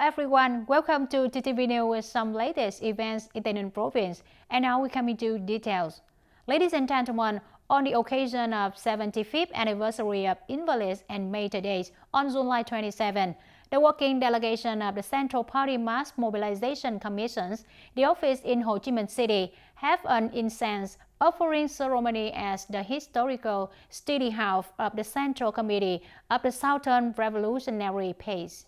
everyone, welcome to TTV News with some latest events in TayNinhTV province. And now we come into details. Ladies and gentlemen, on the occasion of 75th anniversary of Invalids and Mater Days on July 27, the working delegation of the Central Party Mass Mobilization Commissions, the office in Ho Chi Minh City, have an incense offering ceremony as the historical study house of the Central Committee of the Southern Revolutionary Pace.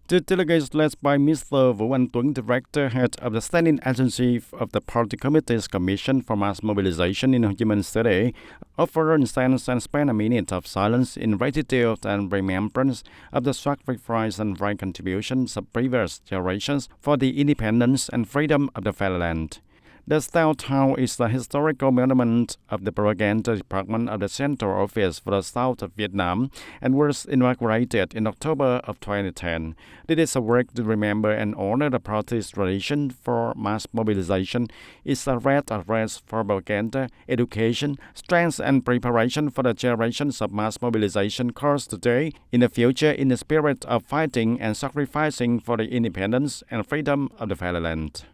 The delegates led by Mr. Vũ Anh Tuấn, Director, Head of the Standing Agency of the Party Committee's Commission for Mass Mobilization in Ho Chi Minh City, offer incense and spend a minute of silence in gratitude and remembrance of the sacrifice and right contributions of previous generations for the independence and freedom of the fatherland. The South Town is the historical monument of the propaganda department of the Central Office for the South of Vietnam and was inaugurated in October of 2010. This is a work to remember and honor the party's tradition for mass mobilization. It's a red address for propaganda, education, strength and preparation for the generations of mass mobilization course today, in the future, in the spirit of fighting and sacrificing for the independence and freedom of the fatherland.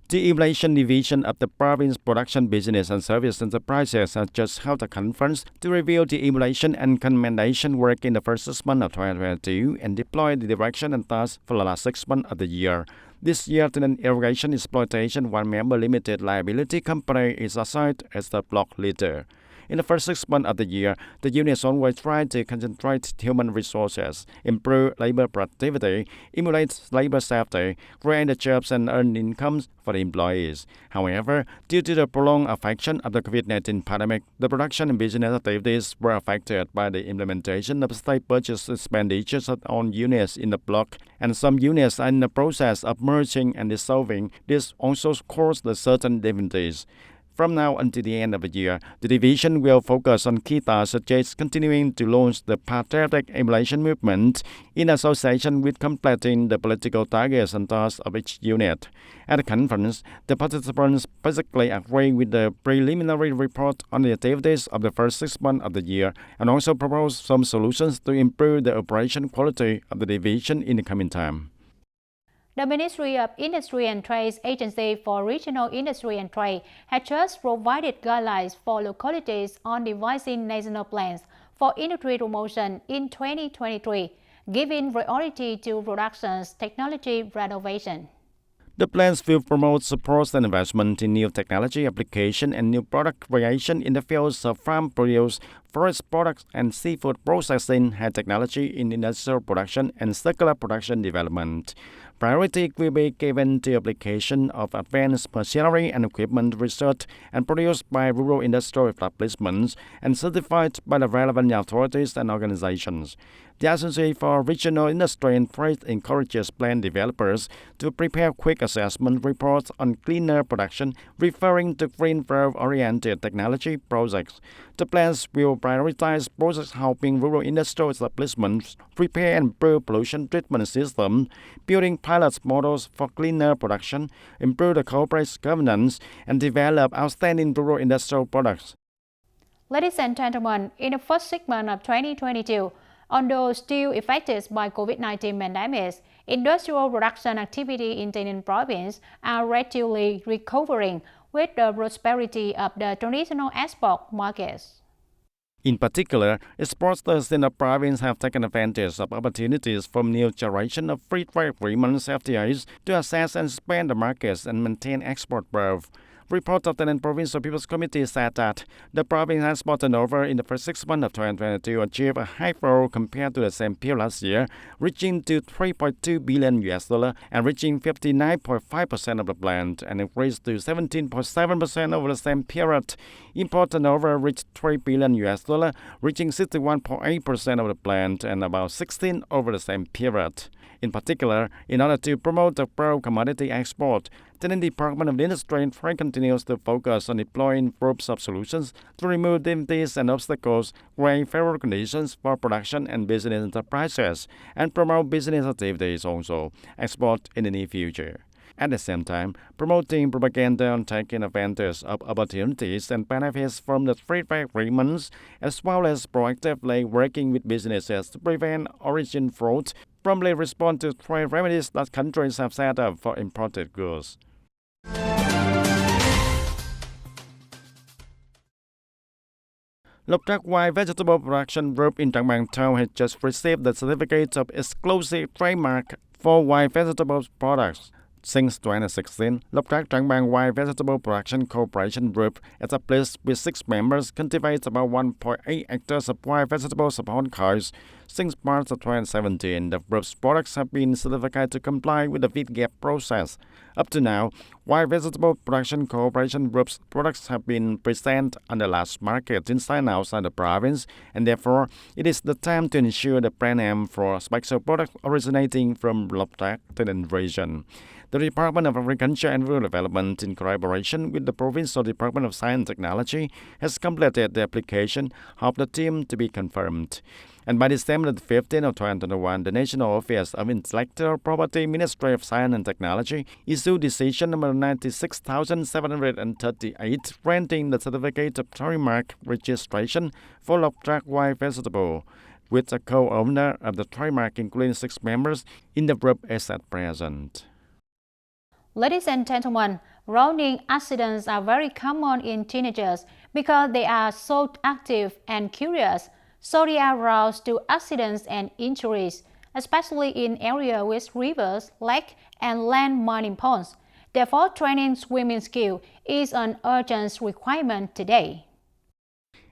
The Inflation Division of the Province Production Business and Service Enterprises has just held a conference to review the evaluation and commendation work in the first 6 months of 2022 and deploy the direction and tasks for the last 6 months of the year. This year, TayNinhTV Irrigation Exploitation One-Member Limited Liability Company is assigned as the block leader. In the first 6 months of the year, the units always try to concentrate human resources, improve labor productivity, emulate labor safety, create the jobs and earn incomes for the employees. However, due to the prolonged affection of the COVID-19 pandemic, the production and business activities were affected by the implementation of state purchase expenditures on units in the block, and some units are in the process of merging and dissolving. This also caused certain difficulties. From now until the end of the year, the division will focus on key tasks such as continuing to launch the patriotic emulation movement in association with completing the political targets and tasks of each unit. At the conference, the participants basically agree with the preliminary report on the activities of the first 6 months of the year and also propose some solutions to improve the operation quality of the division in the coming time. The Ministry of Industry and Trade Agency for Regional Industry and Trade has just provided guidelines for localities on devising national plans for industry promotion in 2023, giving priority to production's technology renovation. The plans will promote support and investment in new technology application and new product creation in the fields of farm produce, forest products, and seafood processing, high technology in industrial production, and circular production development. Priority will be given to application of advanced machinery and equipment research and produced by rural industrial establishments and certified by the relevant authorities and organizations. The Agency for Regional Industry and Trade encourages plant developers to prepare quick assessment reports on cleaner production, referring to green growth-oriented technology projects. The plans will prioritize projects helping rural industrial establishments prepare and improve pollution treatment systems, building pilot models for cleaner production, improve the corporate governance, and develop outstanding rural industrial products. Ladies and gentlemen, in the first 6 months of 2022, although still affected by COVID-19 pandemic, industrial production activity in TayNinhTV province are gradually recovering with the prosperity of the traditional export markets. In particular, exporters in the province have taken advantage of opportunities from new generation of free trade agreements (FTAs) to access and expand the markets and maintain export growth. Report of the Provincial People's Committee said that the province export turnover in the first 6 months of 2022 achieved a high growth compared to the same period last year, reaching to $3.2 billion and reaching 59.5% of the plan, and increased to 17.7% over the same period. Import turnover reached $3 billion, reaching 61.8% of the plan and about 16% over the same period. In particular, in order to promote the pro-commodity export, the Department of Industry and Trade continues to focus on deploying groups of solutions to remove difficulties and obstacles, create favorable conditions for production and business enterprises, and promote business activities also export in the near future. At the same time, promoting propaganda on taking advantage of opportunities and benefits from the free trade agreements, as well as proactively working with businesses to prevent origin fraud, promptly respond to trade remedies that countries have set up for imported goods. Lộc Trác White Vegetable Production Group in Trang Bang Town has just received the certificate of exclusive trademark for white vegetable products. Since 2016, Lộc Trác Trang Bang White Vegetable Production Corporation Group, established with 6 members, cultivates about 1.8 hectares of white vegetables upon coast. Since March of 2017, the group's products have been certified to comply with the VIT-GAP process. Up to now, White Vegetable Production Corporation Group's products have been present on the large market inside and outside the province, and therefore, it is the time to ensure the brand name for special products originating from Lộc Trác TayNinhTV region. The Department of Agriculture and Rural Development, in collaboration with the Provincial Department of Science and Technology, has completed the application of the team to be confirmed. And by December 15 of 2021, the National Office of Intellectual Property, Ministry of Science and Technology, issued decision number 96,738, granting the certificate of trademark registration for Lộc Trác White Vegetable, with a co-owner of the trademark, including 6 members in the group, as at present. Ladies and gentlemen, drowning accidents are very common in teenagers because they are so active and curious, so they are aroused to accidents and injuries, especially in areas with rivers, lakes, and land mining ponds. Therefore, training swimming skill is an urgent requirement today.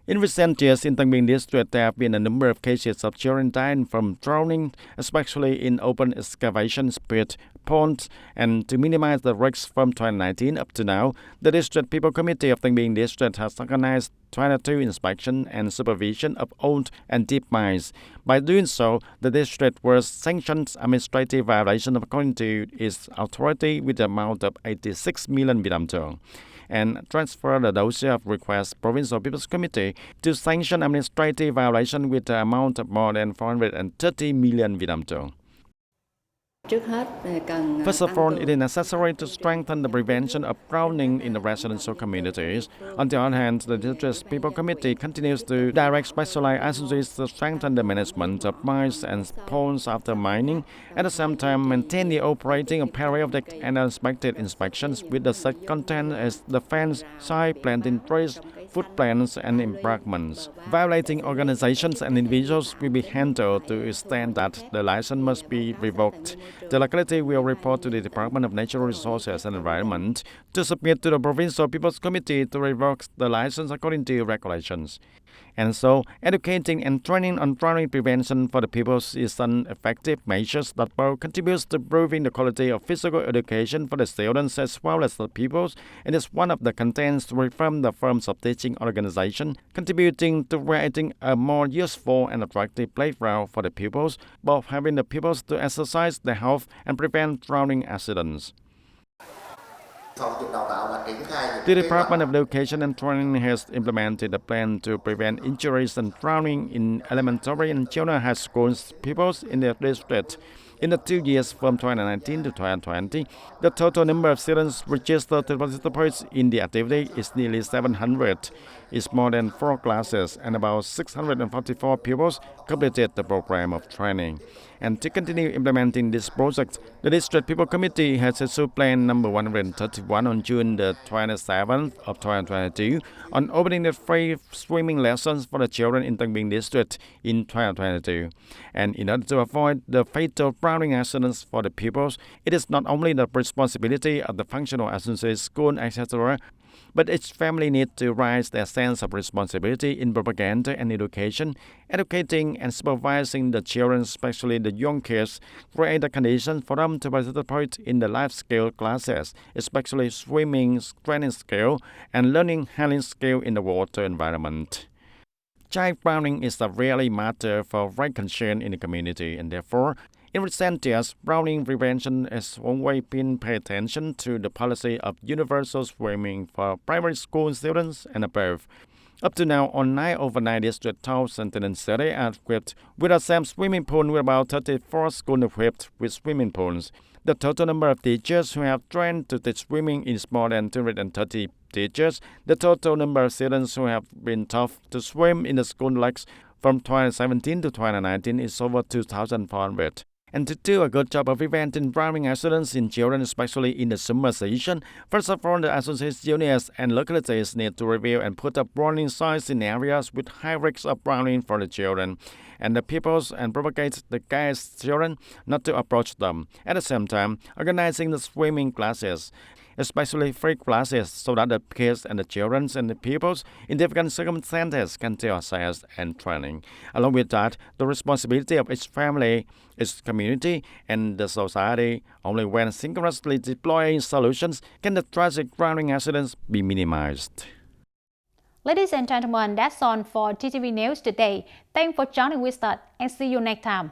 In recent years, in Tân Biên district, there have been a number of cases of children dying from drowning, especially in open excavation pits, ponds, and to minimize the risks from 2019 up to now, the District People Committee of Tân Biên District has organized 22 inspection and supervision of old and deep mines. By doing so, the district was sanctioned administrative violation according to its authority with the amount of 86 million Vietnam dong, and transfer the dossier of request Provincial People's Committee to sanction administrative violation with the amount of more than 430 million Vietnam dong. First of all, it is necessary to strengthen the prevention of drowning in the residential communities. On the other hand, the District People Committee continues to direct specialized agencies to strengthen the management of mines and ponds after mining, at the same time maintain the operating of periodic and unexpected inspections with the such content as the fence, side planting trees, food plants, and embankments. Violating organizations and individuals will be handled to the extent that the license must be revoked. The locality will report to the Department of Natural Resources and Environment to submit to the Provincial People's Committee to revoke the license according to regulations. And so, educating and training on drowning prevention for the peoples is an effective measure that both contributes to improving the quality of physical education for the students as well as the peoples, and is one of the contents to reform the forms of teaching organization, contributing to creating a more useful and attractive playground for the pupils, both having the pupils to exercise their health and prevent drowning accidents. The Department of Education and Training has implemented a plan to prevent injuries and drowning in elementary and junior high school pupils in the district. In the 2 years from 2019 to 2020, the total number of students registered to participate in the activity is nearly 700. It's more than 4 classes, and about 644 pupils completed the program of training. And to continue implementing this project, the District People Committee has issued Plan number 131 on June the 27th of 2022 on opening the free swimming lessons for the children in Tân Biên District in 2022. And in order to avoid the fatal drowning accidents for the pupils, it is not only the responsibility of the functional agencies, school, etc., but each family needs to raise their sense of responsibility in propaganda and education, educating and supervising the children, especially the young kids, create the conditions for them to participate in the life skill classes, especially swimming, training skill, and learning handling skill in the water environment. Child drowning is a really matter for great concern in the community, and therefore, in recent years, drowning prevention has always been paid attention to the policy of universal swimming for primary school students and above. Up to now, on 9 overnight district towns and cities are equipped with a same swimming pool with about 34 schools equipped with swimming pools. The total number of teachers who have trained to teach swimming is more than 230 teachers. The total number of students who have been taught to swim in the school lakes from 2017 to 2019 is over 2,400. And to do a good job of preventing drowning accidents in children, especially in the summer season, first of all, the associated units and localities need to review and put up warning signs in areas with high risks of drowning for the children, and the pupils and propagate the guides children not to approach them. At the same time, organizing the swimming classes, especially free classes, so that the kids and the children and the pupils in different circumstances can take access and training. Along with that, the responsibility of each family, its community, and the society. Only when synchronously deploying solutions can the tragic drowning accidents be minimized. Ladies and gentlemen, that's all for TTV News today. Thanks for joining with us and see you next time.